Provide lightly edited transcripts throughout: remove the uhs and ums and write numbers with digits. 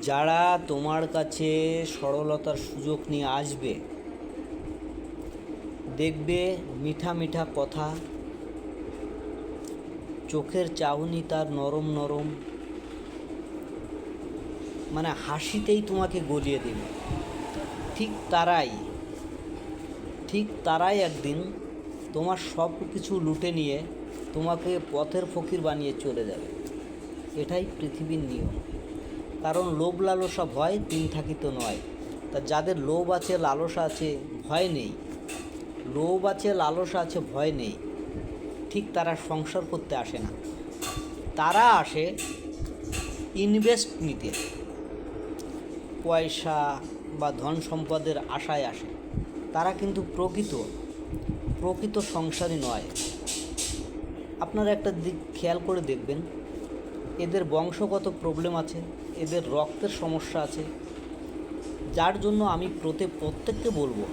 যারা তোমার কাছে সরলতার সুযোগ নিয়ে আসবে, দেখবে মিঠা মিঠা কথা, চোখের চাহনি তার নরম নরম, মানে হাসিতেই তোমাকে গলিয়ে দেবে। ঠিক তারাই একদিন তোমার সব কিছু লুটে নিয়ে তোমাকে পথের ফকির বানিয়ে চলে যাবে। এটাই পৃথিবীর নিয়ম। কারণ লোভ লালসা ভয় তিন থাকিত নয়। তা যাদের লোভ আছে, লালসা আছে, ভয় নেই, লোভ আছে, লালসা আছে, ভয় নেই, ঠিক তারা সংসার করতে আসে না। তারা আসে ইনভেস্ট নিতে, পয়সা বা ধন সম্পদের আশায় আসে। তারা কিন্তু প্রকৃত সংসারী নয়। আপনারা একটা দিক খেয়াল করে দেখবেন, এদের বংশগত প্রবলেম আছে, এদের রক্তের সমস্যা আছে, যার জন্য আমি প্রত্যেককে বলবো,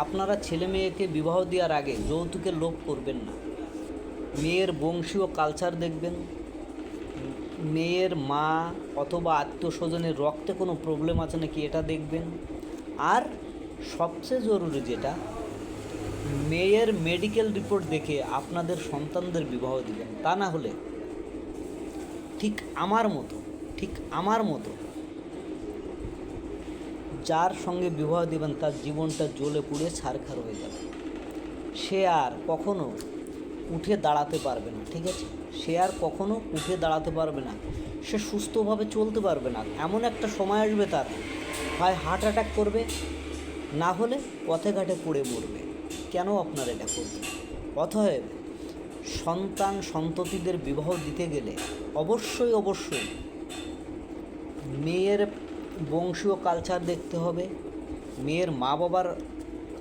আপনারা ছেলে মেয়েকে বিবাহ দেওয়ার আগে যৌতুকের লোভ করবেন না। মেয়ের বংশীয় কালচার দেখবেন, মেয়ের মা অথবা আত্মীয় স্বজনের রক্তে কোনো প্রবলেম আছে নাকি এটা দেখবেন। আর সবচেয়ে জরুরি যেটা, মেয়ের মেডিকেল রিপোর্ট দেখে আপনাদের সন্তানদের বিবাহ দিবেন। তা না হলে ঠিক আমার মতো যার সঙ্গে বিবাহ দিবেন তার জীবনটা জ্বলে পুড়ে ছারখার হয়ে যাবে। সে আর কখনো উঠে দাঁড়াতে পারবে না। ঠিক আছে, সে আর কখনো উঠে দাঁড়াতে পারবে না, সে সুস্থভাবে চলতে পারবে না। এমন একটা সময় আসবে তার, হয় হার্ট অ্যাটাক করবে, না হলে পথে ঘাটে পড়ে মরবে। কেন আপনারা এটা করবেন? অতএব সন্ততিদের বিবাহ দিতে গেলে অবশ্যই মেয়ের বংশীয় কালচার দেখতে হবে, মেয়ের মা বাবার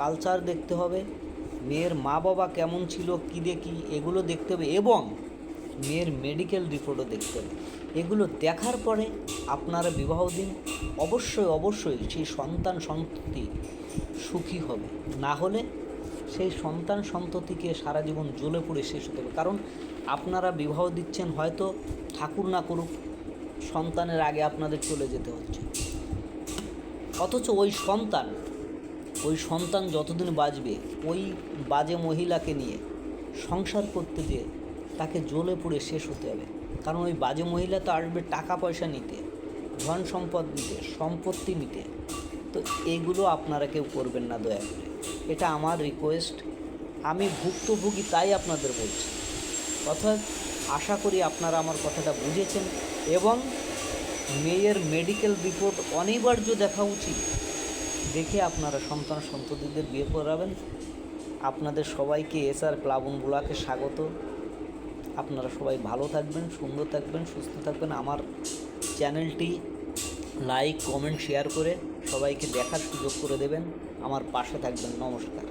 কালচার দেখতে হবে, মেয়ের মা বাবা কেমন ছিল, কী দেখি এগুলো দেখতে হবে, এবং মেয়ের মেডিকেল রিপোর্টও দেখতে হবে। এগুলো দেখার পরে আপনারা বিবাহ দিন। অবশ্যই সেই সন্ততি সুখী হবে। না হলে সেই সন্ততিকে সারা জীবন জ্বলে পুড়ে শেষ হতে হবে। কারণ আপনারা বিবাহ দিচ্ছেন, হয়তো ঠাকুর না করুক সন্তানের আগে আপনাদের চলে যেতে হচ্ছে, অথচ ওই সন্তান যতদিন বাঁচবে ওই বাজে মহিলাকে নিয়ে সংসার করতে গিয়ে তাকে জ্বলে পুড়ে শেষ হতে হবে। কারণ ওই বাজে মহিলা তো আসবে টাকা পয়সা নিতে, ধন সম্পদ নিতে, সম্পত্তি নিতে। তো এইগুলো আপনারা কেউ করবেন না দয়া করে, এটা আমার রিকোয়েস্ট। আমি ভুক্তভোগী তাই আপনাদের বলছি। অর্থাৎ আশা করি আপনারা আমার কথাটা বুঝেছেন, এবং মেয়ের মেডিকেল রিপোর্ট অনিবার্য দেখা উচিত, দেখে আপনারা সন্ততিদের বিয়ে করাবেন। আপনাদের সবাইকে SR প্লাবন ব্লগে স্বাগত। আপনারা সবাই ভালো থাকবেন, সুন্দর থাকবেন, সুস্থ থাকবেন। আমার চ্যানেলটি লাইক, কমেন্ট, শেয়ার করে সবাইকে দেখার সুযোগ করে দেবেন। আমার পাশে থাকবেন। নমস্কার।